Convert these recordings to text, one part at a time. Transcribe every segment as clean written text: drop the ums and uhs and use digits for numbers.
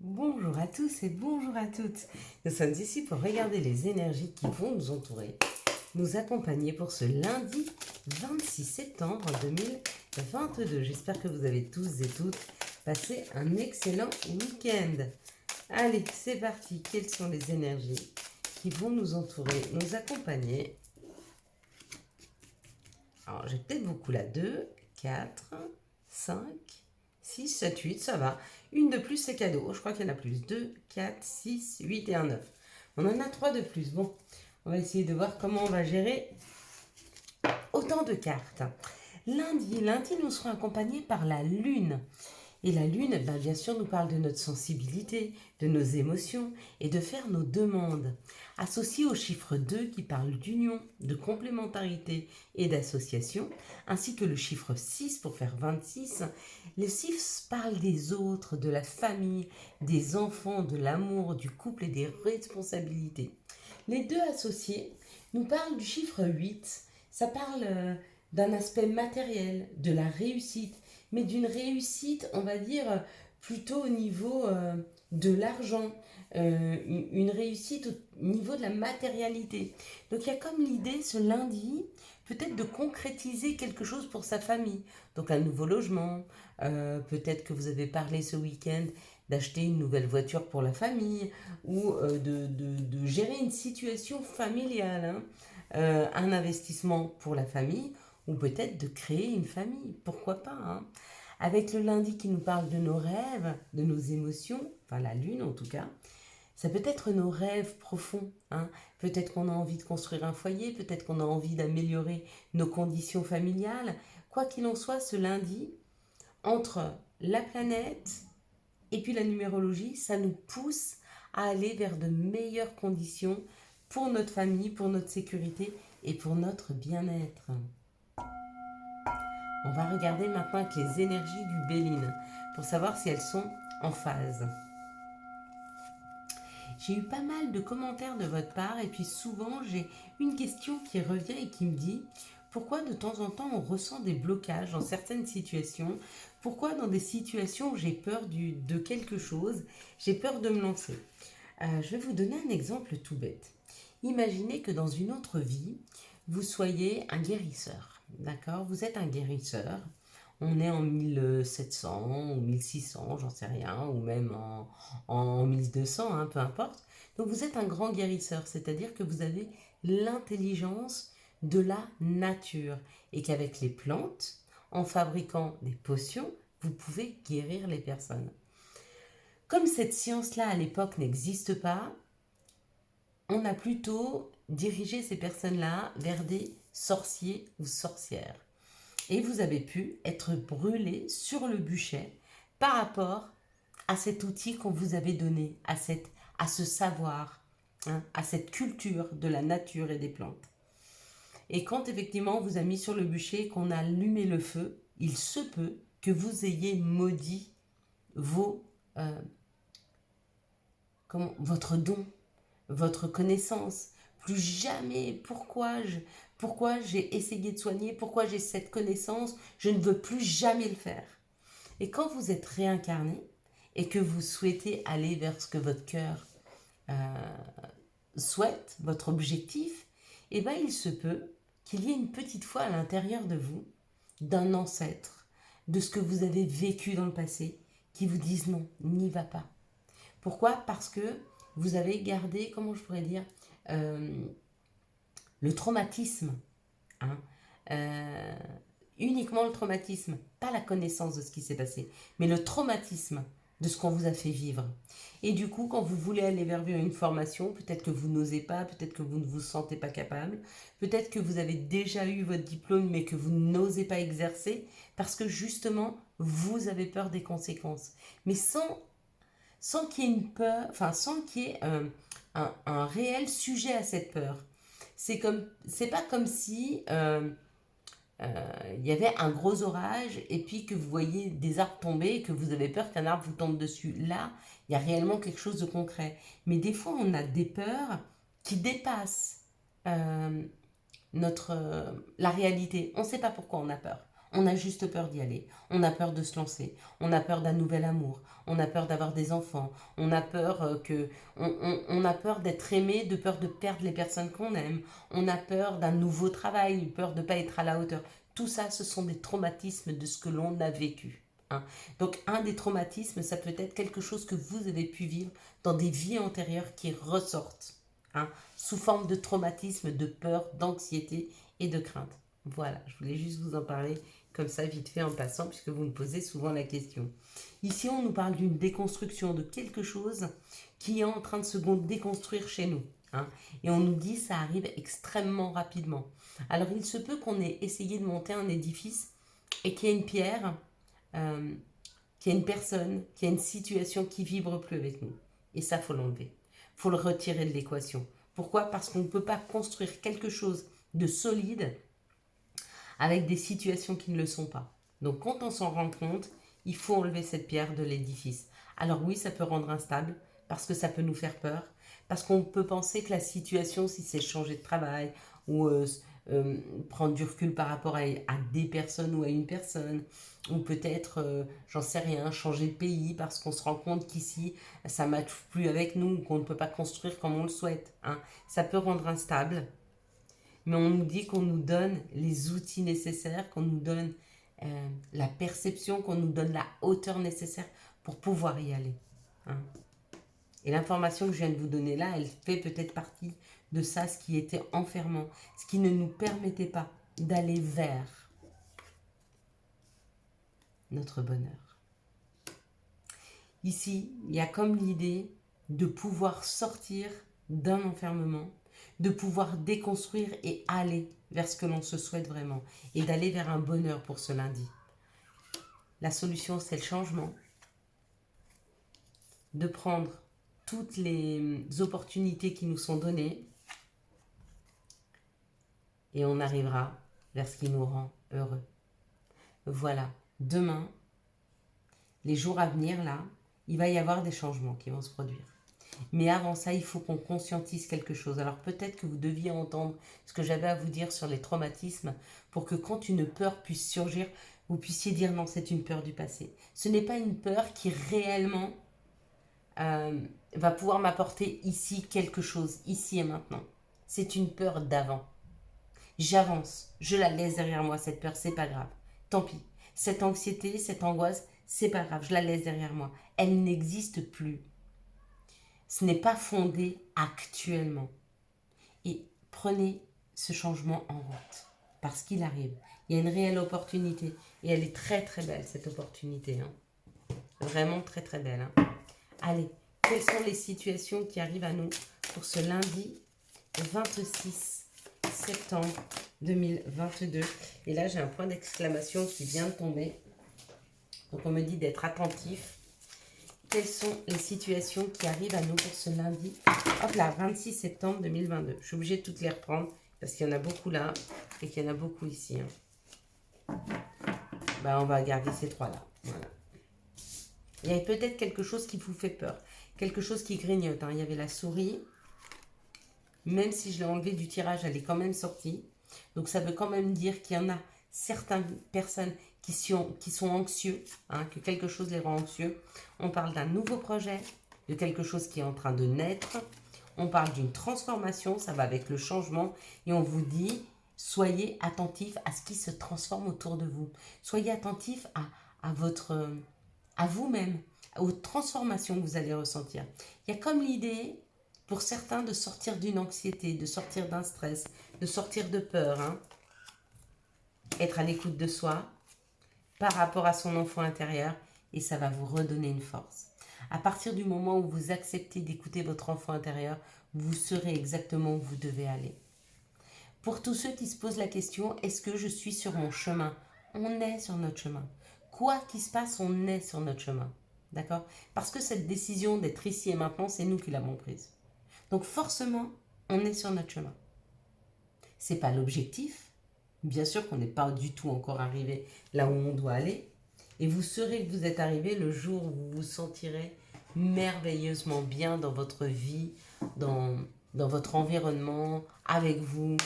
Bonjour à tous et bonjour à toutes. Nous sommes ici pour regarder les énergies qui vont nous entourer, nous accompagner pour ce lundi 26 septembre 2022. J'espère que vous avez tous et toutes passé un excellent week-end. Allez, c'est parti. Quelles sont les énergies qui vont nous entourer, nous accompagner? Alors, j'ai peut-être beaucoup là. 2, 4, 5, 6, 7, 8, ça va. Une de plus, c'est cadeau. Je crois qu'il y en a plus. 2, 4, 6, 8 et un 9. On en a 3 de plus. Bon, on va essayer de voir comment on va gérer autant de cartes. Lundi, nous serons accompagnés par la Lune. Et la Lune, bien sûr, nous parle de notre sensibilité, de nos émotions et de faire nos demandes. Associé au chiffre 2 qui parle d'union, de complémentarité et d'association, ainsi que le chiffre 6 pour faire 26, les 6 parlent des autres, de la famille, des enfants, de l'amour, du couple et des responsabilités. Les deux associés nous parlent du chiffre 8. Ça parle d'un aspect matériel, de la réussite, mais d'une réussite, on va dire, plutôt au niveau de l'argent, une réussite au niveau de la matérialité. Donc il y a comme l'idée ce lundi, peut-être de concrétiser quelque chose pour sa famille. Donc un nouveau logement, peut-être que vous avez parlé ce week-end d'acheter une nouvelle voiture pour la famille ou de gérer une situation familiale, hein. Un investissement pour la famille ou peut-être de créer une famille, pourquoi pas, hein. Avec le lundi qui nous parle de nos rêves, de nos émotions, enfin la lune en tout cas, ça peut être nos rêves profonds, hein. Peut-être qu'on a envie de construire un foyer, peut-être qu'on a envie d'améliorer nos conditions familiales. Quoi qu'il en soit, ce lundi, entre la planète et puis la numérologie, ça nous pousse à aller vers de meilleures conditions pour notre famille, pour notre sécurité et pour notre bien-être. On va regarder maintenant avec les énergies du Béline pour savoir si elles sont en phase. J'ai eu pas mal de commentaires de votre part et puis souvent j'ai une question qui revient et qui me dit pourquoi de temps en temps on ressent des blocages dans certaines situations. Pourquoi dans des situations où j'ai peur de quelque chose, j'ai peur de me lancer. Je vais vous donner un exemple tout bête. Imaginez que dans une autre vie, vous soyez un guérisseur. D'accord? Vous êtes un guérisseur. On est en 1700 ou 1600, j'en sais rien, ou même en 1200, hein, peu importe. Donc vous êtes un grand guérisseur, c'est-à-dire que vous avez l'intelligence de la nature et qu'avec les plantes, en fabriquant des potions, vous pouvez guérir les personnes. Comme cette science-là à l'époque n'existe pas, on a plutôt dirigé ces personnes-là vers des sorciers ou sorcières. Et vous avez pu être brûlé sur le bûcher par rapport à cet outil qu'on vous avait donné, à ce savoir, hein, à cette culture de la nature et des plantes. Et quand effectivement on vous a mis sur le bûcher, qu'on a allumé le feu, il se peut que vous ayez maudit vos, euh, votre don, votre connaissance. Plus jamais, pourquoi j'ai essayé de soigner, pourquoi j'ai cette connaissance, je ne veux plus jamais le faire. Et quand vous êtes réincarné et que vous souhaitez aller vers ce que votre cœur euh, souhaite, votre objectif, eh bien il se peut qu'il y ait une petite voix à l'intérieur de vous, d'un ancêtre, de ce que vous avez vécu dans le passé, qui vous dise non, n'y va pas. Pourquoi? Parce que vous avez gardé, comment je pourrais dire, euh, le traumatisme, hein, euh, uniquement le traumatisme, pas la connaissance de ce qui s'est passé, mais le traumatisme de ce qu'on vous a fait vivre. Et du coup, quand vous voulez aller vers une formation, peut-être que vous n'osez pas, peut-être que vous ne vous sentez pas capable, peut-être que vous avez déjà eu votre diplôme mais que vous n'osez pas exercer parce que justement, vous avez peur des conséquences. Mais sans qu'il y ait une peur, enfin sans qu'il y ait un réel sujet à cette peur. C'est pas comme si il y avait un gros orage et puis que vous voyez des arbres tomber et que vous avez peur qu'un arbre vous tombe dessus. Là, il y a réellement quelque chose de concret. Mais des fois, on a des peurs qui dépassent euh, la réalité. On ne sait pas pourquoi on a peur. On a juste peur d'y aller. On a peur de se lancer. On a peur d'un nouvel amour. On a peur d'avoir des enfants. On a peur on a peur d'être aimé, de peur de perdre les personnes qu'on aime. On a peur d'un nouveau travail, peur de ne pas être à la hauteur. Tout ça, ce sont des traumatismes de ce que l'on a vécu. Hein. Donc, un des traumatismes, ça peut être quelque chose que vous avez pu vivre dans des vies antérieures qui ressortent. Hein, sous forme de traumatisme, de peur, d'anxiété et de crainte. Voilà, je voulais juste vous en parler comme ça, vite fait en passant, puisque vous me posez souvent la question. Ici, on nous parle d'une déconstruction de quelque chose qui est en train de se déconstruire chez nous. Hein, et on nous dit que ça arrive extrêmement rapidement. Alors, il se peut qu'on ait essayé de monter un édifice et qu'il y ait une pierre, qu'il y ait une personne, qu'il y ait une situation qui vibre plus avec nous. Et ça, il faut l'enlever. Il faut le retirer de l'équation. Pourquoi? Parce qu'on ne peut pas construire quelque chose de solide avec des situations qui ne le sont pas. Donc quand on s'en rend compte, il faut enlever cette pierre de l'édifice. Alors oui, ça peut rendre instable, parce que ça peut nous faire peur, parce qu'on peut penser que la situation, si c'est changer de travail, ou prendre du recul par rapport à des personnes ou à une personne, ou peut-être, j'en sais rien, changer de pays parce qu'on se rend compte qu'ici, ça ne matche plus avec nous, qu'on ne peut pas construire comme on le souhaite. Hein. Ça peut rendre instable, mais on nous dit qu'on nous donne les outils nécessaires, qu'on nous donne la perception, qu'on nous donne la hauteur nécessaire pour pouvoir y aller. Hein. Et l'information que je viens de vous donner là, elle fait peut-être partie de ça, ce qui était enfermant, ce qui ne nous permettait pas d'aller vers notre bonheur. Ici, il y a comme l'idée de pouvoir sortir d'un enfermement, de pouvoir déconstruire et aller vers ce que l'on se souhaite vraiment, et d'aller vers un bonheur pour ce lundi. La solution, c'est le changement, de prendre toutes les opportunités qui nous sont données, et on arrivera vers ce qui nous rend heureux. Voilà, demain, les jours à venir, là, il va y avoir des changements qui vont se produire. Mais avant ça, il faut qu'on conscientise quelque chose. Alors peut-être que vous deviez entendre ce que j'avais à vous dire sur les traumatismes pour que quand une peur puisse surgir, vous puissiez dire non, c'est une peur du passé. Ce n'est pas une peur qui réellement va pouvoir m'apporter ici quelque chose, ici et maintenant. C'est une peur d'avant. J'avance, je la laisse derrière moi, cette peur, c'est pas grave. Tant pis. Cette anxiété, cette angoisse, c'est pas grave, je la laisse derrière moi. Elle n'existe plus. Ce n'est pas fondé actuellement. Et prenez ce changement en route. Parce qu'il arrive. Il y a une réelle opportunité. Et elle est très très belle, cette opportunité. Hein. Vraiment très très belle. Hein. Allez, quelles sont les situations qui arrivent à nous pour ce lundi 26 septembre 2022. Et là, j'ai un point d'exclamation qui vient de tomber. Donc, on me dit d'être attentif. Quelles sont les situations qui arrivent à nous pour ce lundi? Hop là, 26 septembre 2022. Je suis obligée de toutes les reprendre parce qu'il y en a beaucoup là et qu'il y en a beaucoup ici. Hein. On va garder ces trois-là. Voilà. Il y a peut-être quelque chose qui vous fait peur. Quelque chose qui grignote. Hein. Il y avait la souris. Même si je l'ai enlevée du tirage, elle est quand même sortie. Donc ça veut quand même dire qu'il y en a certaines personnes qui sont anxieux, hein, que quelque chose les rend anxieux. On parle d'un nouveau projet, de quelque chose qui est en train de naître. On parle d'une transformation, ça va avec le changement. Et on vous dit, soyez attentifs à ce qui se transforme autour de vous. Soyez attentifs à vous-même, aux transformations que vous allez ressentir. Il y a comme l'idée, pour certains, de sortir d'une anxiété, de sortir d'un stress, de sortir de peur. Hein. Être à l'écoute de soi par rapport à son enfant intérieur et ça va vous redonner une force. À partir du moment où vous acceptez d'écouter votre enfant intérieur, vous saurez exactement où vous devez aller. Pour tous ceux qui se posent la question, est-ce que je suis sur mon chemin? On est sur notre chemin. Quoi qu'il se passe, on est sur notre chemin. D'accord? Parce que cette décision d'être ici et maintenant, c'est nous qui l'avons prise. Donc forcément, on est sur notre chemin. Ce n'est pas l'objectif. Bien sûr qu'on n'est pas du tout encore arrivé là où on doit aller. Et vous saurez que vous êtes arrivé le jour où vous vous sentirez merveilleusement bien dans votre vie, dans votre environnement, avec vous.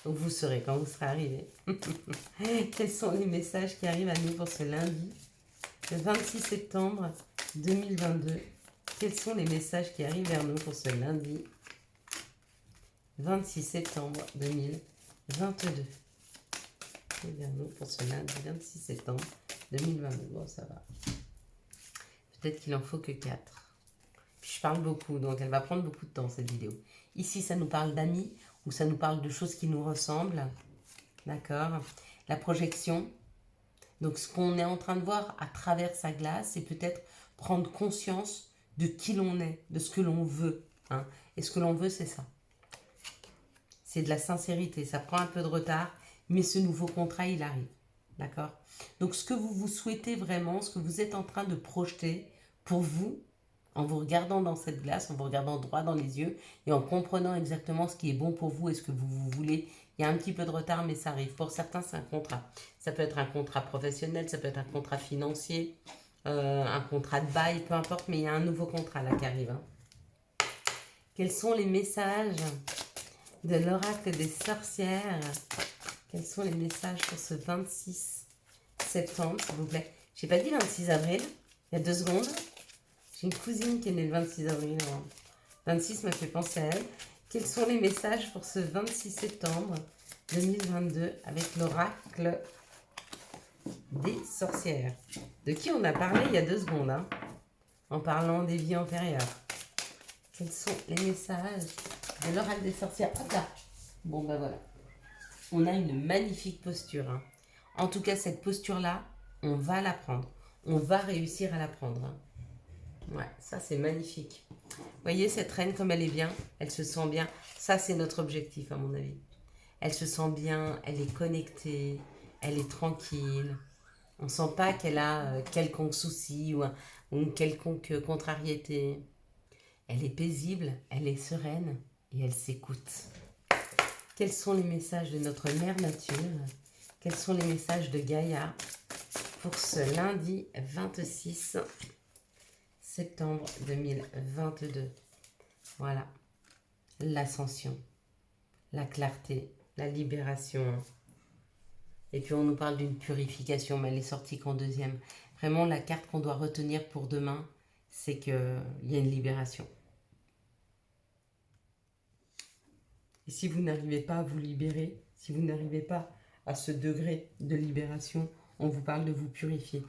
Donc vous saurez quand vous serez arrivé. Quels sont les messages qui arrivent à nous pour ce lundi, le 26 septembre 2022? Quels sont les messages qui arrivent vers nous pour ce lundi, 26 septembre 2022? Et vers nous pour ce lundi, 26 septembre 2022. Bon, ça va. Peut-être qu'il en faut que 4. Puis je parle beaucoup, donc elle va prendre beaucoup de temps, cette vidéo. Ici, ça nous parle d'amis ou ça nous parle de choses qui nous ressemblent. D'accord? La projection. Donc, ce qu'on est en train de voir à travers sa glace, c'est peut-être prendre conscience de qui l'on est, de ce que l'on veut. Hein. Et ce que l'on veut, c'est ça. C'est de la sincérité. Ça prend un peu de retard, mais ce nouveau contrat, il arrive. D'accord? Donc, ce que vous souhaitez vraiment, ce que vous êtes en train de projeter pour vous, en vous regardant dans cette glace, en vous regardant droit dans les yeux et en comprenant exactement ce qui est bon pour vous et ce que vous voulez. Il y a un petit peu de retard, mais ça arrive. Pour certains, c'est un contrat. Ça peut être un contrat professionnel, ça peut être un contrat financier, un contrat de bail, peu importe, mais il y a un nouveau contrat là qui arrive. Hein. Quels sont les messages de l'oracle des sorcières? Quels sont les messages pour ce 26 septembre, s'il vous plaît? Je n'ai pas dit 26 avril, il y a 2 secondes. J'ai une cousine qui est née le 26 avril. 26 m'a fait penser à elle. Quels sont les messages pour ce 26 septembre 2022 avec l'oracle des sorcières? De qui on a parlé il y a 2 secondes, hein, en parlant des vies antérieures. Quels sont les messages de l'oracle des sorcières? Hop là. Bon, ben voilà. On a une magnifique posture. Hein. En tout cas, cette posture-là, on va la prendre. On va réussir à la prendre. Hein. Ouais, ça c'est magnifique. Vous voyez cette reine comme elle est bien, elle se sent bien. Ça c'est notre objectif à mon avis. Elle se sent bien, elle est connectée, elle est tranquille. On ne sent pas qu'elle a quelconque souci ou une quelconque contrariété. Elle est paisible, elle est sereine et elle s'écoute. Quels sont les messages de notre mère nature? Quels sont les messages de Gaïa pour ce lundi 26 septembre 2022. Voilà. L'ascension, la clarté, la libération. Et puis on nous parle d'une purification, mais elle est sortie qu'en 2e. Vraiment, la carte qu'on doit retenir pour demain, c'est qu'il y a une libération. Et si vous n'arrivez pas à vous libérer, si vous n'arrivez pas à ce degré de libération, on vous parle de vous purifier.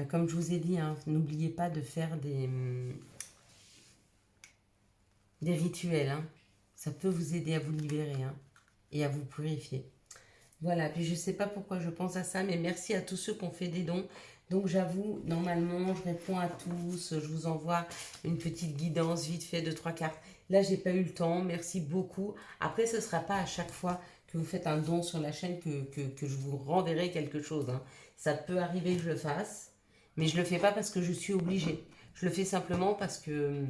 Comme je vous ai dit, hein, n'oubliez pas de faire des rituels. Hein. Ça peut vous aider à vous libérer hein, et à vous purifier. Voilà, puis je ne sais pas pourquoi je pense à ça, mais merci à tous ceux qui ont fait des dons. Donc j'avoue, normalement, je réponds à tous. Je vous envoie une petite guidance vite fait de 3 cartes. Là, j'ai pas eu le temps. Merci beaucoup. Après, ce ne sera pas à chaque fois que vous faites un don sur la chaîne que je vous renverrai quelque chose. Hein. Ça peut arriver que je le fasse. Mais je ne le fais pas parce que je suis obligée. Je le fais simplement parce que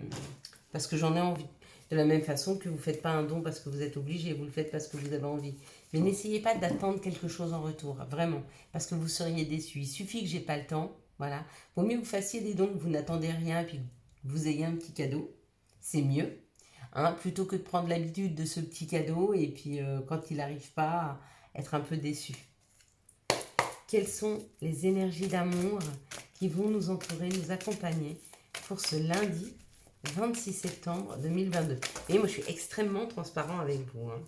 j'en ai envie. De la même façon que vous ne faites pas un don parce que vous êtes obligé, vous le faites parce que vous avez envie. Mais n'essayez pas d'attendre quelque chose en retour, vraiment, parce que vous seriez déçus. Il suffit que j'ai pas le temps, voilà. Vaut mieux que vous fassiez des dons, que vous n'attendez rien et puis que vous ayez un petit cadeau. C'est mieux, hein, plutôt que de prendre l'habitude de ce petit cadeau et puis quand il n'arrive pas, être un peu déçu. Quelles sont les énergies d'amour qui vont nous entourer, nous accompagner pour ce lundi 26 septembre 2022. Et moi, je suis extrêmement transparent avec vous. Hein.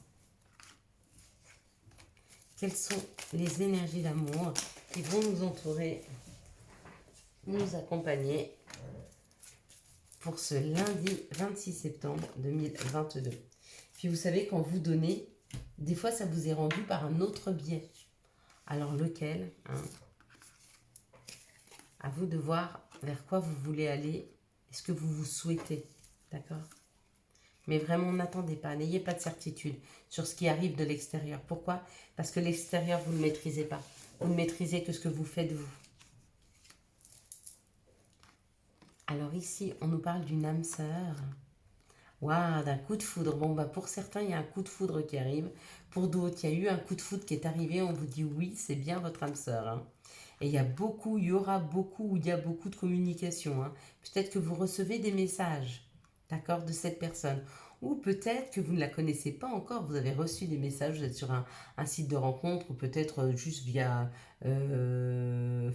Quelles sont les énergies d'amour qui vont nous entourer, nous accompagner pour ce lundi 26 septembre 2022. Puis vous savez, quand vous donnez, des fois, ça vous est rendu par un autre biais. Alors lequel hein? À vous de voir vers quoi vous voulez aller, ce que vous souhaitez, d'accord? Mais vraiment, n'attendez pas, n'ayez pas de certitude sur ce qui arrive de l'extérieur. Pourquoi? Parce que l'extérieur, vous ne le maîtrisez pas. Vous ne maîtrisez que ce que vous faites vous. Alors ici, on nous parle d'une âme sœur. Waouh, d'un coup de foudre. Bon, bah pour certains, il y a un coup de foudre qui arrive. Pour d'autres, il y a eu un coup de foudre qui est arrivé. On vous dit oui, c'est bien votre âme sœur. Hein. Et il y a beaucoup de communication. Hein. Peut-être que vous recevez des messages, d'accord, de cette personne. Ou peut-être que vous ne la connaissez pas encore, vous avez reçu des messages, vous êtes sur un site de rencontre ou peut-être juste via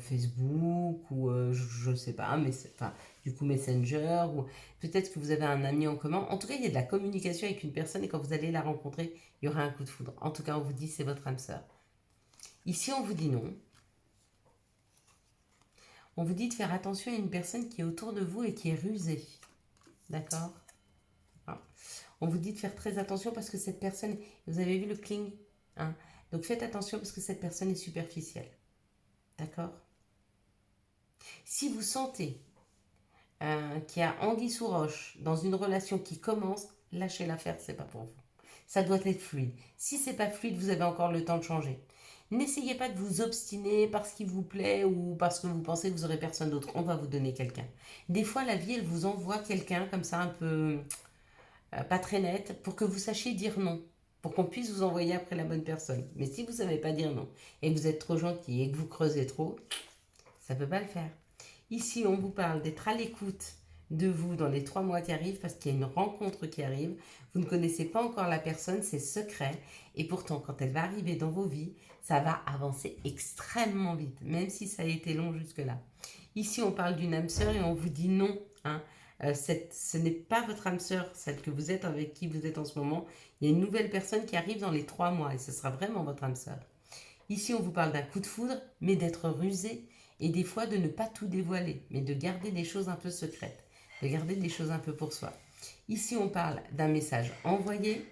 Facebook ou je ne sais pas, mais enfin, du coup Messenger ou peut-être que vous avez un ami en commun. En tout cas, il y a de la communication avec une personne et quand vous allez la rencontrer, il y aura un coup de foudre. En tout cas, on vous dit c'est votre âme sœur. Ici, on vous dit non. On vous dit de faire attention à une personne qui est autour de vous et qui est rusée. D'accord? On vous dit de faire très attention parce que cette personne, vous avez vu le cling, hein? Donc faites attention parce que cette personne est superficielle. D'accord? Si vous sentez qu'il y a anguille sous roche dans une relation qui commence, lâchez l'affaire, c'est pas pour vous. Ça doit être fluide. Si c'est pas fluide, vous avez encore le temps de changer. N'essayez pas de vous obstiner parce qu'il vous plaît ou parce que vous pensez que vous aurez personne d'autre. On va vous donner quelqu'un. Des fois, la vie, elle vous envoie quelqu'un comme ça un peu pas très nette, pour que vous sachiez dire non, pour qu'on puisse vous envoyer après la bonne personne. Mais si vous ne savez pas dire non, et que vous êtes trop gentil, et que vous creusez trop, ça ne peut pas le faire. Ici, on vous parle d'être à l'écoute de vous dans les 3 mois qui arrivent, parce qu'il y a une rencontre qui arrive. Vous ne connaissez pas encore la personne, c'est secret. Et pourtant, quand elle va arriver dans vos vies, ça va avancer extrêmement vite, même si ça a été long jusque-là. Ici, on parle d'une âme sœur et on vous dit non, hein. Ce n'est pas votre âme sœur, celle que vous êtes, avec qui vous êtes en ce moment. Il y a une nouvelle personne qui arrive dans les 3 mois et ce sera vraiment votre âme sœur. Ici, on vous parle d'un coup de foudre, mais d'être rusé et des fois de ne pas tout dévoiler, mais de garder des choses un peu secrètes, de garder des choses un peu pour soi. Ici, on parle d'un message envoyé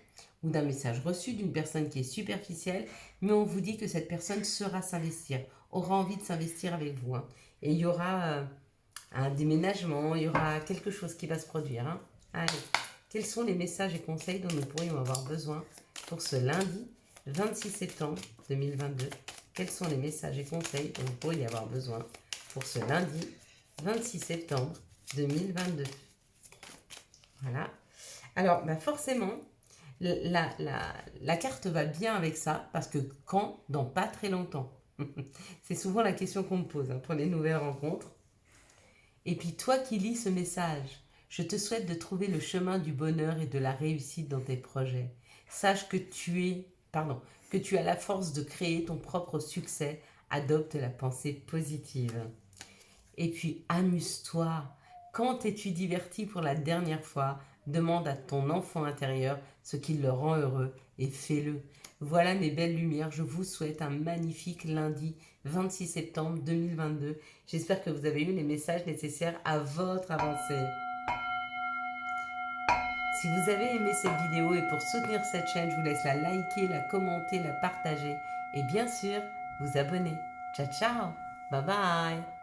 ou d'un message reçu d'une personne qui est superficielle, mais on vous dit que cette personne saura s'investir, aura envie de s'investir avec vous, hein. Et il y aura un déménagement, il y aura quelque chose qui va se produire, hein. Allez, quels sont les messages et conseils dont nous pourrions avoir besoin pour ce lundi 26 septembre 2022? Quels sont les messages et conseils dont vous pourriez avoir besoin pour ce lundi 26 septembre 2022? Voilà. Alors, forcément, la carte va bien avec ça, parce que quand, dans pas très longtemps. C'est souvent la question qu'on me pose, hein, pour les nouvelles rencontres. Et puis toi qui lis ce message, je te souhaite de trouver le chemin du bonheur et de la réussite dans tes projets. Sache que tu as la force de créer ton propre succès. Adopte la pensée positive. Et puis amuse-toi. Quand t'es-tu diverti pour la dernière fois? Demande à ton enfant intérieur ce qui le rend heureux et fais-le. Voilà mes belles lumières, je vous souhaite un magnifique lundi 26 septembre 2022. J'espère que vous avez eu les messages nécessaires à votre avancée. Si vous avez aimé cette vidéo et pour soutenir cette chaîne, je vous laisse la liker, la commenter, la partager et bien sûr vous abonner. Ciao ciao, bye bye.